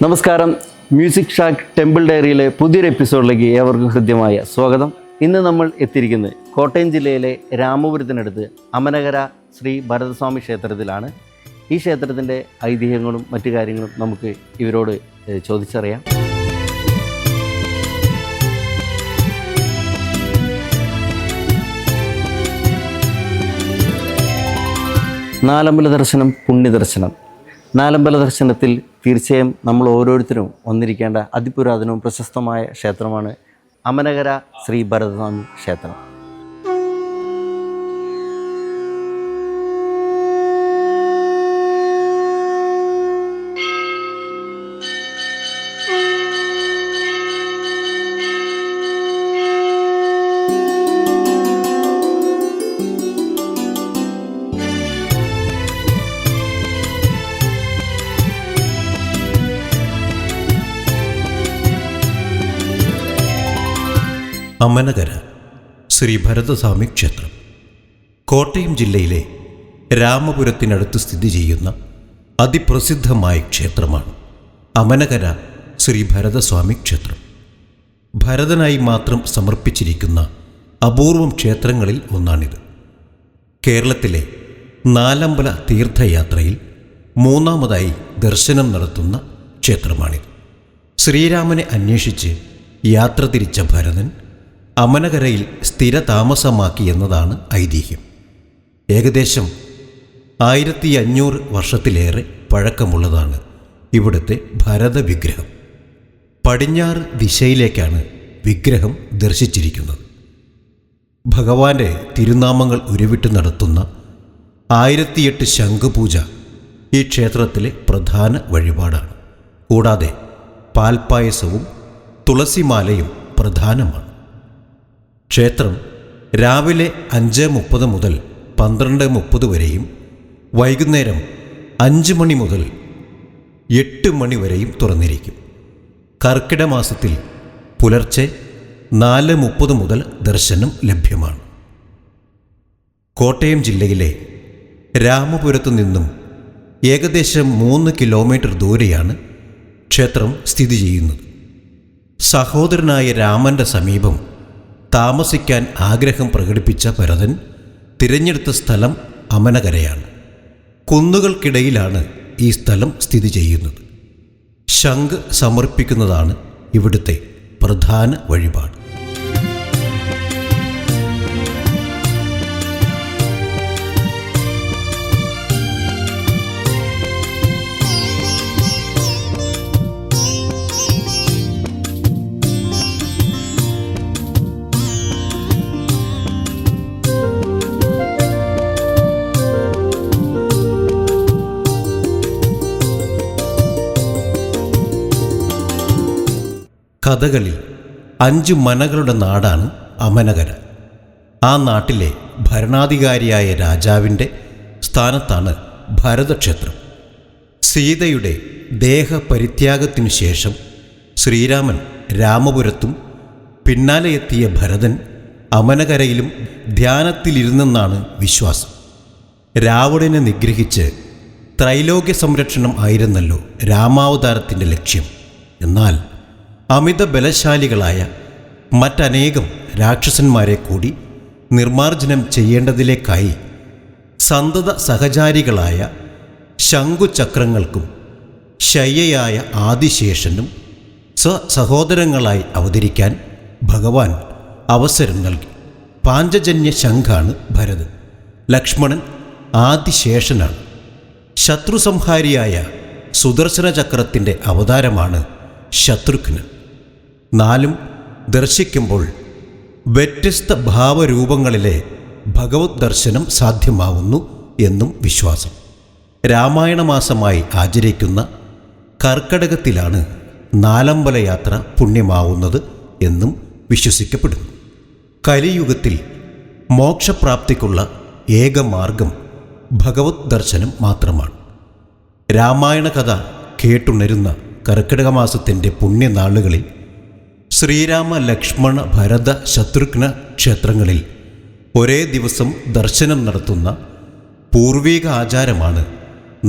നമസ്കാരം. Music shack temple ഡയറിയിലെ പുതിയൊരു എപ്പിസോഡിലേക്ക് ഏവർക്കും ഹൃദ്യമായ സ്വാഗതം. ഇന്ന് നമ്മൾ എത്തിയിരിക്കുന്നത് കോട്ടയം ജില്ലയിലെ രാമപുരത്തിനടുത്ത് അമനകര ശ്രീ ഭരതസ്വാമി ക്ഷേത്രത്തിലാണ്. ഈ ക്ഷേത്രത്തിൻ്റെ ഐതിഹ്യങ്ങളും മറ്റു കാര്യങ്ങളും നമുക്ക് ഇവരോട് ചോദിച്ചറിയാം. നാലമ്പല ദർശനം പുണ്യദർശനം. നാലമ്പല ദർശനത്തിൽ തീർച്ചയായും നമ്മൾ ഓരോരുത്തരും വന്നിരിക്കേണ്ട അതിപുരാതനവും പ്രശസ്തമായ ക്ഷേത്രമാണ് അമനകര ശ്രീ ഭരതസ്വാമി ക്ഷേത്രം. അമനകര ശ്രീ ഭരതസ്വാമി ക്ഷേത്രം കോട്ടയം ജില്ലയിലെ രാമപുരത്തിനടുത്ത് സ്ഥിതി ചെയ്യുന്ന അതിപ്രസിദ്ധമായ ക്ഷേത്രമാണ് അമനകര ശ്രീ ഭരതസ്വാമി ക്ഷേത്രം. ഭരതനായി മാത്രം സമർപ്പിച്ചിരിക്കുന്ന അപൂർവം ക്ഷേത്രങ്ങളിൽ ഒന്നാണിത്. കേരളത്തിലെ നാലമ്പല തീർത്ഥയാത്രയിൽ മൂന്നാമതായി ദർശനം നടത്തുന്ന ക്ഷേത്രമാണിത്. ശ്രീരാമനെ അന്വേഷിച്ച് യാത്ര തിരിച്ച ഭരതൻ അമനകരയിൽ സ്ഥിരതാമസമാക്കി എന്നതാണ് ഐതിഹ്യം. ഏകദേശം 1500 വർഷത്തിലേറെ പഴക്കമുള്ളതാണ് ഇവിടുത്തെ ഭരത വിഗ്രഹം. പടിഞ്ഞാറ് ദിശയിലേക്കാണ് വിഗ്രഹം ദർശിച്ചിരിക്കുന്നത്. ഭഗവാന്റെ തിരുനാമങ്ങൾ ഉരുവിട്ട് നടത്തുന്ന 1008 ശംഖുപൂജ ഈ ക്ഷേത്രത്തിലെ പ്രധാന വഴിപാടാണ്. കൂടാതെ പാൽപ്പായസവും തുളസിമാലയും പ്രധാനമാണ്. ക്ഷേത്രം രാവിലെ 5:30 മുതൽ 12:30 വരെയും വൈകുന്നേരം 5 മണി മുതൽ 8 മണി വരെയും തുറന്നിരിക്കും. കർക്കിടക മാസത്തിൽ പുലർച്ചെ 4:30 മുതൽ ദർശനം ലഭ്യമാണ്. കോട്ടയം ജില്ലയിലെ രാമപുരത്തു നിന്നും ഏകദേശം 3 കിലോമീറ്റർ ദൂരെയാണ് ക്ഷേത്രം സ്ഥിതി ചെയ്യുന്നത്. സഹോദരനായ രാമൻ്റെ സമീപം താമസിക്കാൻ ആഗ്രഹം പ്രകടിപ്പിച്ച ഭരതൻ തിരഞ്ഞെടുത്ത സ്ഥലം അമനകരയാണ്. കുന്നുകൾക്കിടയിലാണ് ഈ സ്ഥലം സ്ഥിതി ചെയ്യുന്നത്. ശംഖ് സമർപ്പിക്കുന്നതാണ് ഇവിടുത്തെ പ്രധാന വഴിപാട്. കഥകളിൽ 5 മനകളുടെ നാടാണ് അമനകര. ആ നാട്ടിലെ ഭരണാധികാരിയായ രാജാവിൻ്റെ സ്ഥാനത്താണ് ഭരതക്ഷേത്രം. സീതയുടെ ദേഹപരിത്യാഗത്തിനു ശേഷം ശ്രീരാമൻ രാമപുരത്തും പിന്നാലെ എത്തിയ ഭരതൻ അമനകരയിലും ധ്യാനത്തിലിരുന്നെന്നാണ് വിശ്വാസം. രാവണനെ നിഗ്രഹിച്ച് ത്രൈലോക്യ സംരക്ഷണം ആയിരുന്നല്ലോ രാമാവതാരത്തിൻ്റെ ലക്ഷ്യം. എന്നാൽ അമിത ബലശാലികളായ മറ്റനേകം രാക്ഷസന്മാരെ കൂടി നിർമ്മാർജ്ജനം ചെയ്യേണ്ടതിലേക്കായി സന്തത സഹചാരികളായ ശംഖുചക്രങ്ങൾക്കും ശയ്യയായ ആദിശേഷനും സഹോദരങ്ങളായി അവതരിക്കാൻ ഭഗവാൻ അവസരം നൽകി. പാഞ്ചജന്യ ശംഖാണ് ഭരതൻ. ലക്ഷ്മണൻ ആദിശേഷനാണ്. ശത്രുസംഹാരിയായ സുദർശന ചക്രത്തിൻ്റെ അവതാരമാണ് ശത്രുഘ്നൻ. 4 ദർശിക്കുമ്പോൾ വ്യത്യസ്ത ഭാവരൂപങ്ങളിലെ ഭഗവത് ദർശനം സാധ്യമാവുന്നു എന്നും വിശ്വാസം. രാമായണ മാസമായി ആചരിക്കുന്ന കർക്കടകത്തിലാണ് നാലമ്പല യാത്ര പുണ്യമാവുന്നത് എന്നും വിശ്വസിക്കപ്പെടുന്നു. കലിയുഗത്തിൽ മോക്ഷപ്രാപ്തിക്കുള്ള ഏക മാർഗം ഭഗവത് ദർശനം മാത്രമാണ്. രാമായണ കഥ കേട്ടുണരുന്ന കർക്കിടക മാസത്തിൻ്റെ പുണ്യനാളുകളിൽ ശ്രീരാമ ലക്ഷ്മണ ഭരത ശത്രുഘ്ന ക്ഷേത്രങ്ങളിൽ ഒരേ ദിവസം ദർശനം നടത്തുന്ന പൂർവിക ആചാരമാണ്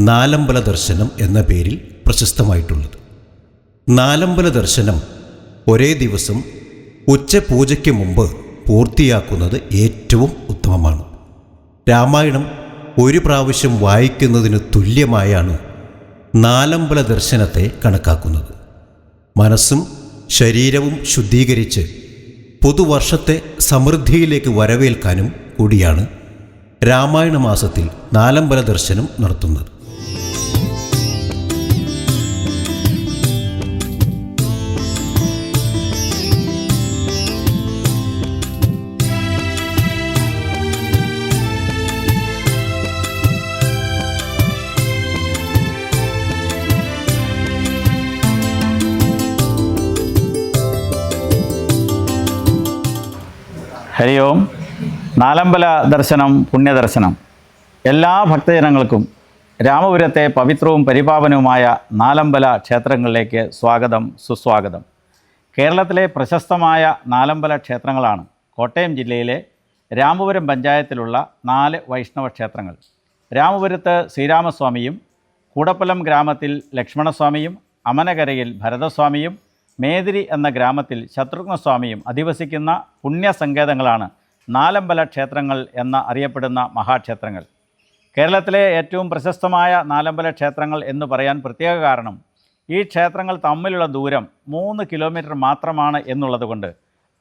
നാലമ്പല ദർശനം എന്ന പേരിൽ പ്രശസ്തമായിട്ടുള്ളത്. നാലമ്പല ദർശനം ഒരേ ദിവസം ഉച്ചപൂജയ്ക്ക് മുമ്പ് പൂർത്തിയാക്കുന്നത് ഏറ്റവും ഉത്തമമാണ്. രാമായണം ഒരു പ്രാവശ്യം വായിക്കുന്നതിന് തുല്യമായാണ് നാലമ്പല ദർശനത്തെ കണക്കാക്കുന്നത്. മനസ്സും ശരീരവും ശുദ്ധീകരിച്ച് പുതുവർഷത്തെ സമൃദ്ധിയിലേക്ക് വരവേൽക്കാനും കൂടിയാണ് രാമായണ മാസത്തിൽ നാലമ്പല ദർശനം നടത്തുന്നത്. ഹരി ഓം. നാലമ്പല ദർശനം പുണ്യദർശനം. എല്ലാ ഭക്തജനങ്ങൾക്കും രാമപുരത്തെ പവിത്രവും പരിപാവനവുമായ നാലമ്പല ക്ഷേത്രങ്ങളിലേക്ക് സ്വാഗതം, സുസ്വാഗതം. കേരളത്തിലെ പ്രശസ്തമായ നാലമ്പല ക്ഷേത്രങ്ങളാണ് കോട്ടയം ജില്ലയിലെ രാമപുരം പഞ്ചായത്തിലുള്ള 4 വൈഷ്ണവ ക്ഷേത്രങ്ങൾ. രാമപുരത്ത് ശ്രീരാമസ്വാമിയും, കൂടപ്പലം ഗ്രാമത്തിൽ ലക്ഷ്മണസ്വാമിയും, അമനകരയിൽ ഭരതസ്വാമിയും, മേതിരി എന്ന ഗ്രാമത്തിൽ ശത്രുഘ്നസ്വാമിയും അധിവസിക്കുന്ന പുണ്യസങ്കേതങ്ങളാണ് നാലമ്പല ക്ഷേത്രങ്ങൾ എന്ന് അറിയപ്പെടുന്ന മഹാക്ഷേത്രങ്ങൾ. കേരളത്തിലെ ഏറ്റവും പ്രശസ്തമായ നാലമ്പല ക്ഷേത്രങ്ങൾ എന്ന് പറയാൻ പ്രത്യേക കാരണം ഈ ക്ഷേത്രങ്ങൾ തമ്മിലുള്ള ദൂരം 3 കിലോമീറ്റർ മാത്രമാണ് എന്നുള്ളതുകൊണ്ട്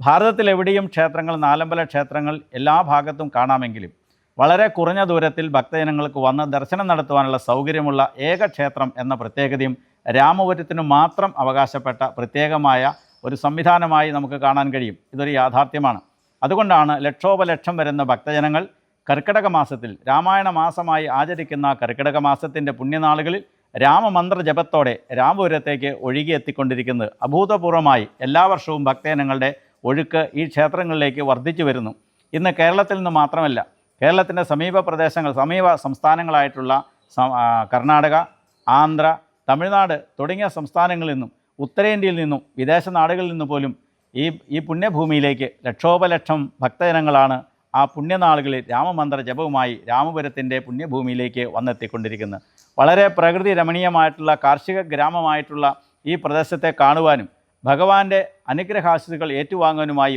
ഭാരതത്തിലെവിടെയും ക്ഷേത്രങ്ങൾ, നാലമ്പല ക്ഷേത്രങ്ങൾ എല്ലാ ഭാഗത്തും കാണാമെങ്കിലും വളരെ കുറഞ്ഞ ദൂരത്തിൽ ഭക്തജനങ്ങൾക്ക് വന്ന് ദർശനം നടത്തുവാനുള്ള സൗകര്യമുള്ള ഏക ക്ഷേത്രം എന്ന പ്രത്യേകതയും രാമപുരത്തിനു മാത്രം അവകാശപ്പെട്ട പ്രത്യേകമായ ഒരു സംവിധാനമായി നമുക്ക് കാണാൻ കഴിയും. ഇതൊരു യാഥാർത്ഥ്യമാണ്. അതുകൊണ്ടാണ് ലക്ഷോപലക്ഷം വരുന്ന ഭക്തജനങ്ങൾ കർക്കിടക മാസത്തിൽ, രാമായണ മാസമായി ആചരിക്കുന്ന കർക്കിടക മാസത്തിൻ്റെ പുണ്യനാളുകളിൽ രാമമന്ത്ര ജപത്തോടെ രാമപുരത്തേക്ക് ഒഴുകിയെത്തിക്കൊണ്ടിരിക്കുന്നത്. അഭൂതപൂർവമായി എല്ലാ വർഷവും ഭക്തജനങ്ങളുടെ ഒഴുക്ക് ഈ ക്ഷേത്രങ്ങളിലേക്ക് വർദ്ധിച്ചു വരുന്നു. ഇന്ന് കേരളത്തിൽ നിന്ന് മാത്രമല്ല, കേരളത്തിൻ്റെ സമീപ പ്രദേശങ്ങൾ, സമീപ സംസ്ഥാനങ്ങളായിട്ടുള്ള കർണാടക, ആന്ധ്ര, തമിഴ്നാട് തുടങ്ങിയ സംസ്ഥാനങ്ങളിൽ നിന്നും, ഉത്തരേന്ത്യയിൽ നിന്നും, വിദേശ നാടുകളിൽ നിന്ന് പോലും ഈ പുണ്യഭൂമിയിലേക്ക് ലക്ഷോപലക്ഷം ഭക്തജനങ്ങളാണ് ആ പുണ്യനാളുകളിൽ രാമമന്ത്ര ജപവുമായി രാമപുരത്തിൻ്റെ പുണ്യഭൂമിയിലേക്ക് വന്നെത്തിക്കൊണ്ടിരിക്കുന്നത്. വളരെ പ്രകൃതി രമണീയമായിട്ടുള്ള കാർഷിക ഗ്രാമമായിട്ടുള്ള ഈ പ്രദേശത്തെ കാണുവാനും ഭഗവാന്റെ അനുഗ്രഹാശിസുകൾ ഏറ്റുവാങ്ങാനുമായി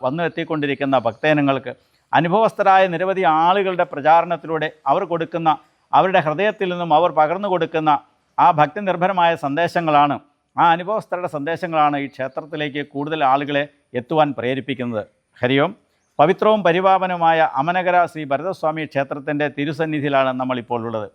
വന്നെത്തിക്കൊണ്ടിരിക്കുന്ന ഭക്തജനങ്ങൾക്ക് അനുഭവസ്ഥരായ നിരവധി ആളുകളുടെ പ്രചാരണത്തിലൂടെ അവർ കൊടുക്കുന്ന, അവരുടെ ഹൃദയത്തിൽ നിന്നും അവർ പകർന്നു കൊടുക്കുന്ന ആ ഭക്തിനിർഭരമായ സന്ദേശങ്ങളാണ്, ആ അനുഭവസ്ഥരുടെ സന്ദേശങ്ങളാണ് ഈ ക്ഷേത്രത്തിലേക്ക് കൂടുതൽ ആളുകളെ എത്തുവാൻ പ്രേരിപ്പിക്കുന്നത്. ഹരി ഓം. പവിത്രവും പരിപാവനവുമായ അമനകര ശ്രീ ഭരതസ്വാമി ക്ഷേത്രത്തിൻ്റെ തിരുസന്നിധിയിലാണ് നമ്മളിപ്പോൾ ഉള്ളത്.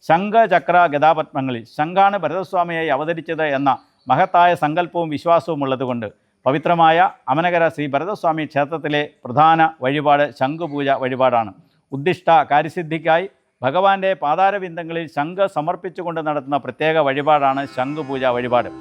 ശംഖ, ചക്ര, ഗദാപത്മങ്ങളിൽ ശംഖാണ് ഭരതസ്വാമിയായി അവതരിച്ചത് എന്ന മഹത്തായ സങ്കല്പവും വിശ്വാസവും ഉള്ളതുകൊണ്ട് പവിത്രമായ അമനകര ശ്രീ ഭരതസ്വാമി ക്ഷേത്രത്തിലെ പ്രധാന വഴിപാട് ശംഖുപൂജ വഴിപാടാണ്. ഉദ്ദിഷ്ട കാര്യസിദ്ധിക്കായി ഭഗവാന്റെ പാതാരബിന്ദങ്ങളിൽ ശംഖ് സമർപ്പിച്ചുകൊണ്ട് നടത്തുന്ന പ്രത്യേക വഴിപാടാണ് ശംഖുപൂജ വഴിപാട്.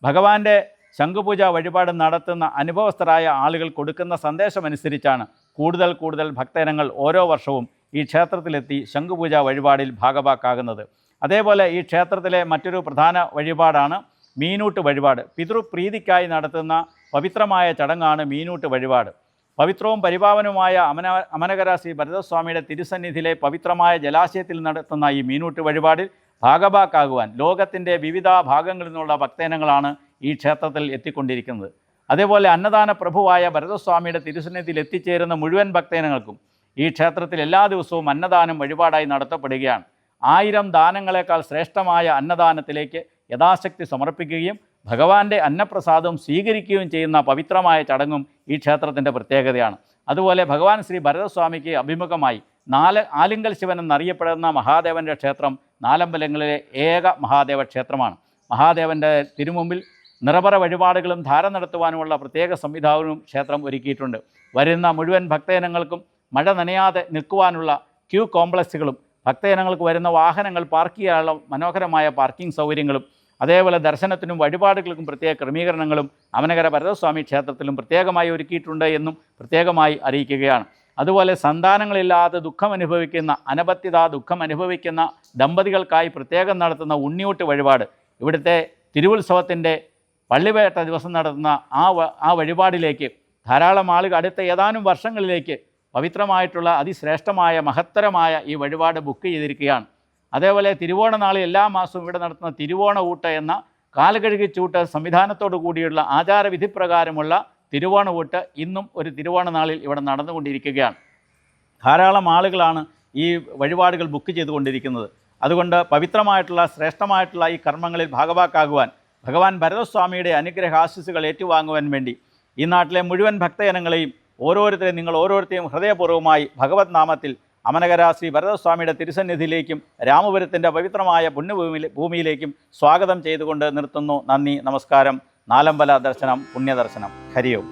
ഭഗവാന്റെ ശംഖുപൂജ വഴിപാട് നടത്തുന്ന അനുഭവസ്ഥരായ ആളുകൾ കൊടുക്കുന്ന സന്ദേശമനുസരിച്ചാണ് കൂടുതൽ ഭക്തജനങ്ങൾ ഓരോ വർഷവും ഈ ക്ഷേത്രത്തിലെത്തി ശംഖുപൂജ വഴിപാടിൽ ഭാഗഭാക്കാകുന്നത്. അതേപോലെ ഈ ക്ഷേത്രത്തിലെ മറ്റൊരു പ്രധാന വഴിപാടാണ് മീനൂട്ട് വഴിപാട്. പിതൃപ്രീതിക്കായി നടത്തുന്ന പവിത്രമായ ചടങ്ങാണ് മീനൂട്ട് വഴിപാട്. പവിത്രവും പരിപാവനവുമായ അമനകര ശ്രീ ഭരതസ്വാമിയുടെ തിരുസന്നിധിയിലെ പവിത്രമായ ജലാശയത്തിൽ നടത്തുന്ന ഈ മീനൂട്ട് വഴിപാടിൽ ഭാഗഭാക്കാകുവാൻ ലോകത്തിൻ്റെ വിവിധ ഭാഗങ്ങളിൽ നിന്നുള്ള ഭക്തജനങ്ങളാണ് ഈ ക്ഷേത്രത്തിൽ എത്തിക്കൊണ്ടിരിക്കുന്നത്. അതേപോലെ അന്നദാന പ്രഭുവായ ഭരതസ്വാമിയുടെ തിരുസന്നിധിയിൽ എത്തിച്ചേരുന്ന മുഴുവൻ ഭക്തജനങ്ങൾക്കും ഈ ക്ഷേത്രത്തിൽ എല്ലാ ദിവസവും അന്നദാനം വഴിപാടായി നടത്തപ്പെടുകയാണ്. 1000 ദാനങ്ങളെക്കാൾ ശ്രേഷ്ഠമായ അന്നദാനത്തിലേക്ക് യഥാശക്തി സമർപ്പിക്കുകയും ഭഗവാന്റെ അന്നപ്രസാദം സ്വീകരിക്കുകയും ചെയ്യുന്ന പവിത്രമായ ചടങ്ങും ഈ ക്ഷേത്രത്തിൻ്റെ പ്രത്യേകതയാണ്. അതുപോലെ ഭഗവാൻ ശ്രീ ഭരതസ്വാമിക്ക് അഭിമുഖമായി ആലിങ്കൽ ശിവൻ എന്നറിയപ്പെടുന്ന മഹാദേവൻ്റെ ക്ഷേത്രം നാലമ്പലങ്ങളിലെ ഏക മഹാദേവ ക്ഷേത്രമാണ്. മഹാദേവൻ്റെ തിരുമുമ്പിൽ നിറപറ വഴിപാടുകളും ധാര നടത്തുവാനുമുള്ള പ്രത്യേക സംവിധാനവും ക്ഷേത്രം ഒരുക്കിയിട്ടുണ്ട്. വരുന്ന മുഴുവൻ ഭക്തജനങ്ങൾക്കും മഴ നനയാതെ നിൽക്കുവാനുള്ള ക്യൂ കോംപ്ലക്സുകളും ഭക്തജനങ്ങൾക്ക് വരുന്ന വാഹനങ്ങൾ പാർക്ക് ചെയ്യാനുള്ള മനോഹരമായ പാർക്കിംഗ് സൗകര്യങ്ങളും അതേപോലെ ദർശനത്തിനും വഴിപാടുകൾക്കും പ്രത്യേക ക്രമീകരണങ്ങളും അമനകര ഭരതസ്വാമി ക്ഷേത്രത്തിലും പ്രത്യേകമായി ഒരുക്കിയിട്ടുണ്ട് എന്നും പ്രത്യേകമായി അറിയിക്കുകയാണ്. അതുപോലെ സന്താനങ്ങളില്ലാതെ ദുഃഖമനുഭവിക്കുന്ന അനപത്യത ദുഃഖം ദമ്പതികൾക്കായി പ്രത്യേകം നടത്തുന്ന ഉണ്ണിയൂട്ട് വഴിപാട്, ഇവിടുത്തെ തിരുവുത്സവത്തിൻ്റെ പള്ളിവേട്ട ദിവസം നടത്തുന്ന ആ വഴിപാടിലേക്ക് ധാരാളം ആളുകൾ അടുത്ത ഏതാനും വർഷങ്ങളിലേക്ക് പവിത്രമായിട്ടുള്ള അതിശ്രേഷ്ഠമായ മഹത്തരമായ ഈ വഴിപാട് ബുക്ക് ചെയ്തിരിക്കുകയാണ്. അതേപോലെ തിരുവോണ നാളിൽ എല്ലാ മാസവും ഇവിടെ നടത്തുന്ന തിരുവോണ ഊട്ട് എന്ന കാലുകഴുകിച്ചൂട്ട് സംവിധാനത്തോടു കൂടിയുള്ള ആചാരവിധി പ്രകാരമുള്ള തിരുവോണ ഊട്ട് ഇന്നും ഒരു തിരുവോണ നാളിൽ ഇവിടെ നടന്നുകൊണ്ടിരിക്കുകയാണ്. ധാരാളം ആളുകളാണ് ഈ വഴിപാടുകൾ ബുക്ക് ചെയ്തുകൊണ്ടിരിക്കുന്നത്. അതുകൊണ്ട് പവിത്രമായിട്ടുള്ള ശ്രേഷ്ഠമായിട്ടുള്ള ഈ കർമ്മങ്ങളിൽ ഭാഗവാക്കാകുവാൻ ഭഗവാൻ ഭരതസ്വാമിയുടെ അനുഗ്രഹാശിസ്സുകൾ ഏറ്റുവാങ്ങുവാൻ വേണ്ടി ഈ നാട്ടിലെ മുഴുവൻ ഭക്തജനങ്ങളെയും നിങ്ങൾ ഓരോരുത്തരെയും ഹൃദയപൂർവ്വമായി ഭഗവത് നാമത്തിൽ അമനകര ശ്രീ ഭരതസ്വാമിയുടെ തിരുസന്നിധിയിലേക്കും രാമപുരത്തിൻ്റെ പവിത്രമായ പുണ്യഭൂമിയിലേക്കും സ്വാഗതം ചെയ്തുകൊണ്ട് നിർത്തുന്നു. നന്ദി, നമസ്കാരം. നാലമ്പല ദർശനം, പുണ്യദർശനം. ഹരി ഓം.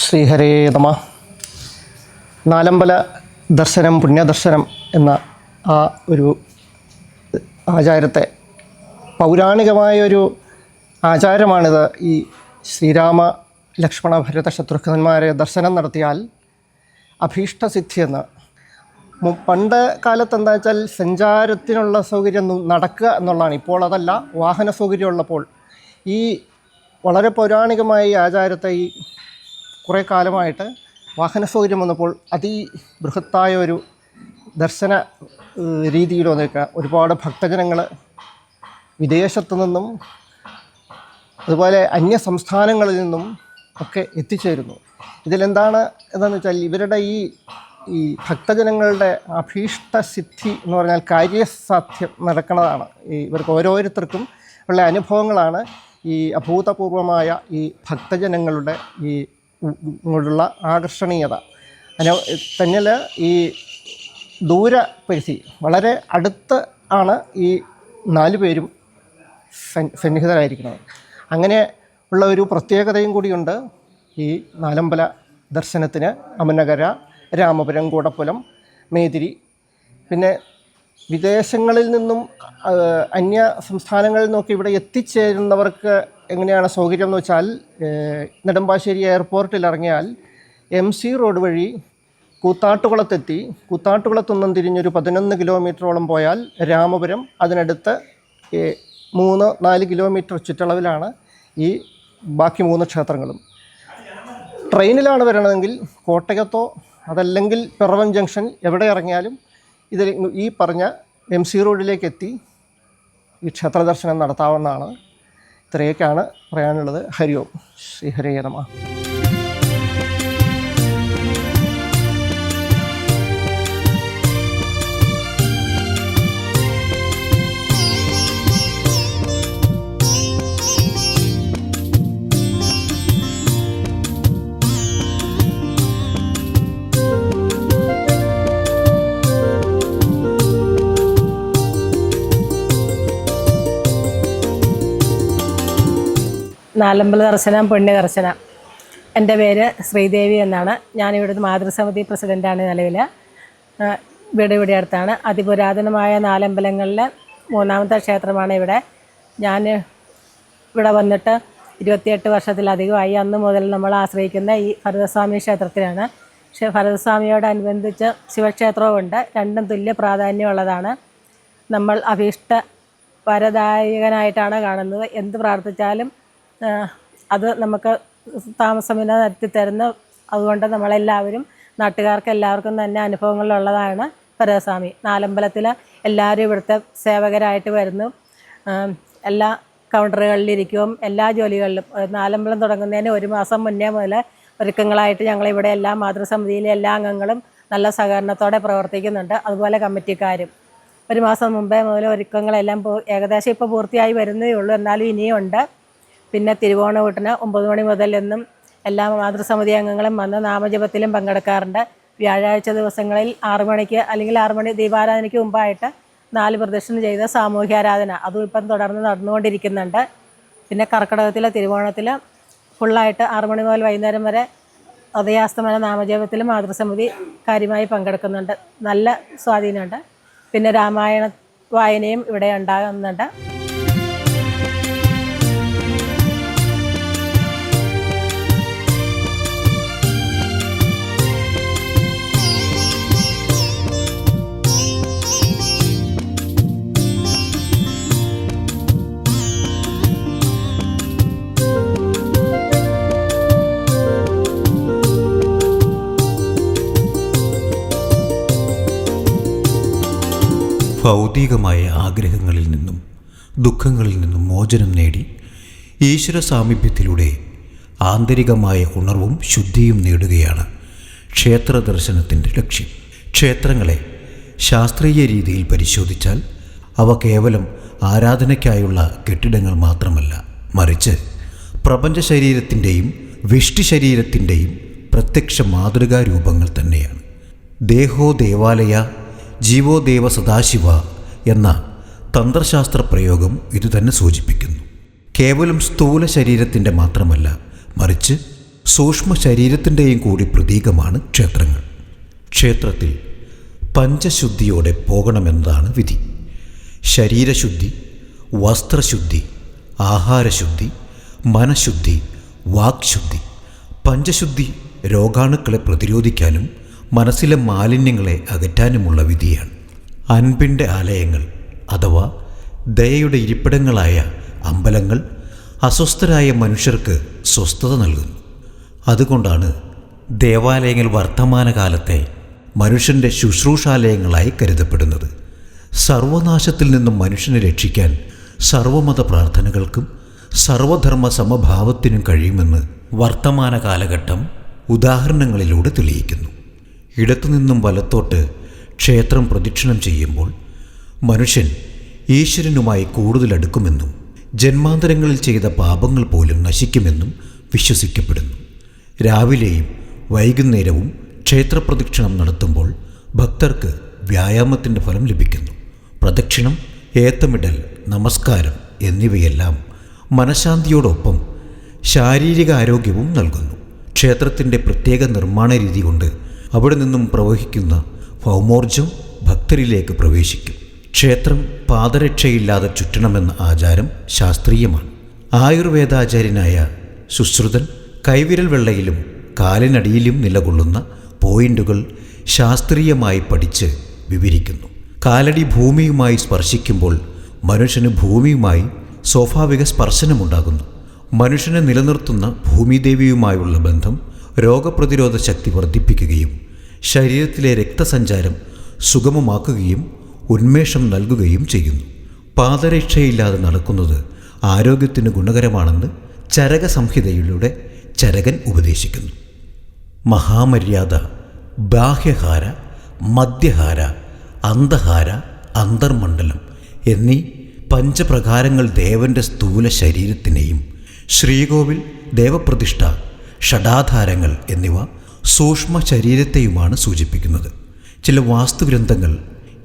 ശ്രീഹരേ നമ. നാലമ്പല ദർശനം പുണ്യദർശനം എന്ന ആ ഒരു ആചാരത്തെ, പൗരാണികമായൊരു ആചാരമാണിത്. ഈ ശ്രീരാമ ലക്ഷ്മണ ഭരത ശത്രുഘ്നന്മാരെ ദർശനം നടത്തിയാൽ അഭീഷ്ടസിദ്ധിയെന്ന്. പണ്ട് കാലത്ത് എന്താ വെച്ചാൽ സഞ്ചാരത്തിനുള്ള സൗകര്യം നടക്കുക എന്നുള്ളതാണ്. ഇപ്പോൾ അതല്ല, വാഹന സൗകര്യമുള്ളപ്പോൾ ഈ വളരെ പൗരാണികമായ ഈ ആചാരത്തെ ഈ കുറേ കാലമായിട്ട് വാഹന സൗകര്യം വന്നപ്പോൾ അതിബൃഹത്തായ ഒരു ദർശന രീതിയിൽ വന്നേക്കുക. ഒരുപാട് ഭക്തജനങ്ങൾ വിദേശത്തു നിന്നും അതുപോലെ അന്യ സംസ്ഥാനങ്ങളിൽ നിന്നും ഒക്കെ എത്തിച്ചേരുന്നു. ഇതിലെന്താണ് എന്താണെന്ന് വെച്ചാൽ ഇവരുടെ ഈ ഭക്തജനങ്ങളുടെ അഭീഷ്ടസിദ്ധി എന്ന് പറഞ്ഞാൽ കാര്യസാധ്യം നടക്കുന്നതാണ്. ഇവർക്ക് ഓരോരുത്തർക്കും ഉള്ള അനുഭവങ്ങളാണ് ഈ അഭൂതപൂർവമായ ഈ ഭക്തജനങ്ങളുടെ ുള്ള ആകർഷണീയത. തന്നെയല്ല, ഈ ദൂരപരിധി വളരെ അടുത്ത് ആണ് ഈ 4 പേരും സന്നിഹിതരായിരിക്കുന്നത്. അങ്ങനെ ഉള്ള ഒരു പ്രത്യേകതയും കൂടിയുണ്ട് ഈ നാലമ്പല ദർശനത്തിന്. അമനകര, രാമപുരം, കൂടപ്പുലം, മേതിരി, പിന്നെ വിദേശങ്ങളിൽ നിന്നും അന്യ സംസ്ഥാനങ്ങളിൽ നിന്നൊക്കെ ഇവിടെ എത്തിച്ചേരുന്നവർക്ക് എങ്ങനെയാണ് സൗകര്യം എന്ന് വെച്ചാൽ, നെടുമ്പാശ്ശേരി എയർപോർട്ടിൽ ഇറങ്ങിയാൽ MC റോഡ് വഴി കൂത്താട്ടുകുളത്തെത്തി, കൂത്താട്ടുകുളത്തൊന്നും തിരിഞ്ഞൊരു 11 കിലോമീറ്ററോളം പോയാൽ രാമപുരം, അതിനടുത്ത് 3-4 കിലോമീറ്റർ ചുറ്റളവിലാണ് ഈ ബാക്കി 3 ക്ഷേത്രങ്ങളും. ട്രെയിനിലാണ് വരണമെങ്കിൽ കോട്ടയത്തോ അതല്ലെങ്കിൽ പിറവം ജംഗ്ഷൻ എവിടെ ഇറങ്ങിയാലും ഇതിൽ ഈ പറഞ്ഞ MC റോഡിലേക്ക് എത്തി ഈ ക്ഷേത്ര ദർശനം നടത്താവുന്നതാണ്. ഇത്രയൊക്കെയാണ് പറയാനുള്ളത്. ഹരി ഓം. ശ്രീഹരേ നമ. നാലമ്പല ദർശനം പുണ്യദർശനം. എൻ്റെ പേര് ശ്രീദേവി എന്നാണ്. ഞാനിവിടുത്തെ മാതൃസമിതി പ്രസിഡൻ്റാണ് നിലവിൽ. വീട് ഇവിടെ അടുത്താണ്. അതിപുരാതനമായ നാലമ്പലങ്ങളിലെ 3ാമത്തെ ക്ഷേത്രമാണ് ഇവിടെ. ഞാൻ ഇവിടെ വന്നിട്ട് 28 വർഷത്തിലധികമായി. അന്ന് മുതൽ നമ്മൾ ആശ്രയിക്കുന്ന ഈ ഭരതസ്വാമി ക്ഷേത്രത്തിലാണ്. പക്ഷേ ഭരതസ്വാമിയോടനുബന്ധിച്ച് ശിവക്ഷേത്രവുമുണ്ട്. രണ്ടും തുല്യ പ്രാധാന്യമുള്ളതാണ്. നമ്മൾ അഭീഷ്ട വരദായകനായിട്ടാണ് കാണുന്നത്. എന്ത് പ്രാർത്ഥിച്ചാലും അത് നമുക്ക് താമസമില്ല നടത്തി തരുന്ന. അതുകൊണ്ട് നമ്മളെല്ലാവരും, നാട്ടുകാർക്ക് എല്ലാവർക്കും തന്നെ അനുഭവങ്ങളുള്ളതാണ് ഭരതസ്വാമി. നാലമ്പലത്തിൽ എല്ലാവരും ഇവിടുത്തെ സേവകരായിട്ട് വരുന്നു. എല്ലാ കൗണ്ടറുകളിലിരിക്കും, എല്ലാ ജോലികളിലും. നാലമ്പലം തുടങ്ങുന്നതിന് 1 മാസം മുന്നേ മുതൽ ഒരുക്കങ്ങളായിട്ട് ഞങ്ങളിവിടെ എല്ലാ മാതൃസമിതിയിലെ എല്ലാ അംഗങ്ങളും നല്ല സഹകരണത്തോടെ പ്രവർത്തിക്കുന്നുണ്ട്. അതുപോലെ കമ്മിറ്റിക്കാരും 1 മാസം മുമ്പേ മുതൽ ഒരുക്കങ്ങളെല്ലാം ഏകദേശം ഇപ്പോൾ പൂർത്തിയായി വരുന്നേ ഉള്ളൂ. എന്നാലും ഇനിയുണ്ട്. പിന്നെ തിരുവോണകൂട്ടിന് 9 മണി മുതൽ എന്നും എല്ലാ മാതൃസമിതി അംഗങ്ങളും വന്ന് നാമജപത്തിലും പങ്കെടുക്കാറുണ്ട്. വ്യാഴാഴ്ച ദിവസങ്ങളിൽ 6 മണിക്ക് അല്ലെങ്കിൽ 6 മണി ദീപാരാധനയ്ക്ക് മുമ്പായിട്ട് 4 പ്രദക്ഷിണം ചെയ്ത സാമൂഹ്യാരാധന അതും ഇപ്പം തുടർന്ന് നടന്നുകൊണ്ടിരിക്കുന്നുണ്ട്. പിന്നെ കർക്കിടകത്തിലെ തിരുവോണത്തിൽ ഫുള്ളായിട്ട് 6 മണി മുതൽ വൈകുന്നേരം വരെ ഉദയാസ്തമന നാമജപത്തിലും മാതൃസമിതി കാര്യമായി പങ്കെടുക്കുന്നുണ്ട്. നല്ല സ്വാധീനമുണ്ട്. പിന്നെ രാമായണ വായനയും ഇവിടെ ഉണ്ടാകുന്നുണ്ട്. ഭൗതികമായ ആഗ്രഹങ്ങളിൽ നിന്നും ദുഃഖങ്ങളിൽ നിന്നും മോചനം നേടി ഈശ്വര സാമീപ്യത്തിലൂടെ ആന്തരികമായ ഉണർവും ശുദ്ധിയും നേടുകയാണ് ക്ഷേത്ര ദർശനത്തിൻ്റെ ലക്ഷ്യം. ക്ഷേത്രങ്ങളെ ശാസ്ത്രീയ രീതിയിൽ പരിശോധിച്ചാൽ അവ കേവലം ആരാധനയ്ക്കായുള്ള കെട്ടിടങ്ങൾ മാത്രമല്ല, മറിച്ച് പ്രപഞ്ച ശരീരത്തിൻ്റെയും വിഷ്ടി ശരീരത്തിൻ്റെയും പ്രത്യക്ഷ മാതൃകാ രൂപങ്ങൾ തന്നെയാണ്. ദേഹോ ദേവാലയ ജീവോ ദേവ സദാശിവ എന്ന തന്ത്രശാസ്ത്ര പ്രയോഗം ഇതുതന്നെ സൂചിപ്പിക്കുന്നു. കേവലം സ്ഥൂല ശരീരത്തിൻ്റെ മാത്രമല്ല, മറിച്ച് സൂക്ഷ്മ ശരീരത്തിൻ്റെയും കൂടി പ്രതീകമാണ് ക്ഷേത്രങ്ങൾ. ക്ഷേത്രത്തിൽ പഞ്ചശുദ്ധിയോടെ പോകണമെന്നതാണ് വിധി. ശരീരശുദ്ധി, വസ്ത്രശുദ്ധി, ആഹാരശുദ്ധി, മനഃശുദ്ധി, വാക്ശുദ്ധി. പഞ്ചശുദ്ധി രോഗാണുക്കളെ പ്രതിരോധിക്കാനും മനസ്സിലെ മാലിന്യങ്ങളെ അകറ്റാനുമുള്ള വിധിയാണ്. അൻപിൻ്റെ ആലയങ്ങൾ അഥവാ ദയയുടെ ഇരിപ്പിടങ്ങളായ അമ്പലങ്ങൾ അസ്വസ്ഥരായ മനുഷ്യർക്ക് സ്വസ്ഥത നൽകുന്നു. അതുകൊണ്ടാണ് ദേവാലയങ്ങൾ വർത്തമാനകാലത്തെ മനുഷ്യൻ്റെ ശുശ്രൂഷാലയങ്ങളായി കരുതപ്പെടുന്നത്. സർവനാശത്തിൽ നിന്നും മനുഷ്യനെ രക്ഷിക്കാൻ സർവമത പ്രാർത്ഥനകൾക്കും സർവധർമ്മ സമഭാവത്തിനും കഴിയുമെന്ന് വർത്തമാന കാലഘട്ടം ഉദാഹരണങ്ങളിലൂടെ തെളിയിക്കുന്നു. ഇടത്തുനിന്നും വലത്തോട്ട് ക്ഷേത്രം പ്രദക്ഷിണം ചെയ്യുമ്പോൾ മനുഷ്യൻ ഈശ്വരനുമായി കൂടുതൽ അടുക്കുമെന്നും ജന്മാന്തരങ്ങളിൽ ചെയ്ത പാപങ്ങൾ പോലും നശിക്കുമെന്നും വിശ്വസിക്കപ്പെടുന്നു. രാവിലെയും വൈകുന്നേരവും ക്ഷേത്രപ്രദക്ഷിണം നടത്തുമ്പോൾ ഭക്തർക്ക് വ്യായാമത്തിൻ്റെ ഫലം ലഭിക്കുന്നു. പ്രദക്ഷിണം, ഏത്തമിടൽ, നമസ്കാരം എന്നിവയെല്ലാം മനഃശാന്തിയോടൊപ്പം ശാരീരിക ആരോഗ്യവും നൽകുന്നു. ക്ഷേത്രത്തിൻ്റെ പ്രത്യേക നിർമ്മാണ രീതി കൊണ്ട് അവിടെ നിന്നും പ്രവഹിക്കുന്ന ഭൗമോർജം ഭക്തരിലേക്ക് പ്രവേശിക്കും. ക്ഷേത്രം പാദരക്ഷയില്ലാതെ ചുറ്റണമെന്ന ആചാരം ശാസ്ത്രീയമാണ്. ആയുർവേദാചാര്യനായ സുശ്രുതൻ കൈവിരൽ വെള്ളയിലും കാലിനടിയിലും നിലകൊള്ളുന്ന പോയിന്റുകൾ ശാസ്ത്രീയമായി പഠിച്ച് വിവരിക്കുന്നു. കാലടി ഭൂമിയുമായി സ്പർശിക്കുമ്പോൾ മനുഷ്യന് ഭൂമിയുമായി സ്വാഭാവിക സ്പർശനമുണ്ടാകുന്നു. മനുഷ്യനെ നിലനിർത്തുന്ന ഭൂമിദേവിയുമായുള്ള ബന്ധം രോഗപ്രതിരോധ ശക്തി വർദ്ധിപ്പിക്കുകയും ശരീരത്തിലെ രക്തസഞ്ചാരം സുഗമമാക്കുകയും ഉന്മേഷം നൽകുകയും ചെയ്യുന്നു. പാദരക്ഷയില്ലാതെ നടക്കുന്നത് ആരോഗ്യത്തിന് ഗുണകരമാണെന്ന് ചരക സംഹിതയിലൂടെ ചരകൻ ഉപദേശിക്കുന്നു. മഹാമര്യാദ, ബാഹ്യഹാര, മധ്യഹാര, അന്തഹാര, അന്തർമണ്ഡലം എന്നീ പഞ്ചപ്രകാരങ്ങൾ ദേവൻ്റെ സ്ഥൂല ശരീരത്തിനെയും ശ്രീകോവിൽ, ദേവപ്രതിഷ്ഠ, ഷഡാധാരങ്ങൾ എന്നിവ സൂക്ഷ്മ ശരീരത്തെയുമാണ് സൂചിപ്പിക്കുന്നത്. ചില വാസ്തുഗ്രന്ഥങ്ങൾ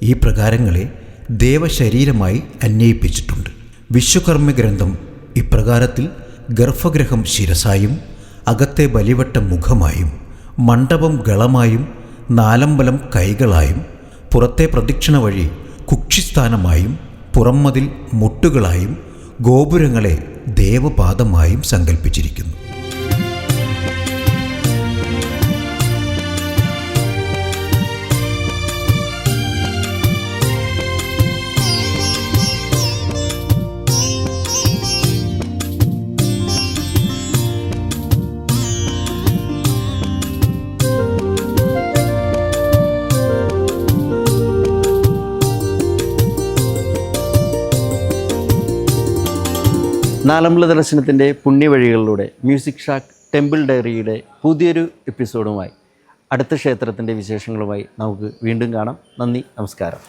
ഈ പ്രകാരങ്ങളെ ദേവശരീരമായി അന്വയിപ്പിച്ചിട്ടുണ്ട്. വിശ്വകർമ്മ ഗ്രന്ഥം ഇപ്രകാരത്തിൽ ഗർഭഗൃഹം ശിരസായും അകത്തെ ബലിവട്ടം മുഖമായും മണ്ഡപം ഗളമായും നാലമ്പലം കൈകളായും പുറത്തെ പ്രദക്ഷിണ വഴി കുക്ഷിസ്ഥാനമായും പുറംമതിൽ മുട്ടുകളായും ഗോപുരങ്ങളെ ദേവപാദമായും സങ്കല്പിച്ചിരിക്കുന്നു. നാലമ്പല ദർശനത്തിൻ്റെ പുണ്യവഴികളിലൂടെ മ്യൂസിക് ഷാക്ക് ടെമ്പിൾ ഡയറിയുടെ പുതിയൊരു എപ്പിസോഡുമായി അടുത്ത ക്ഷേത്രത്തിൻ്റെ വിശേഷങ്ങളുമായി നമുക്ക് വീണ്ടും കാണാം. നന്ദി, നമസ്കാരം.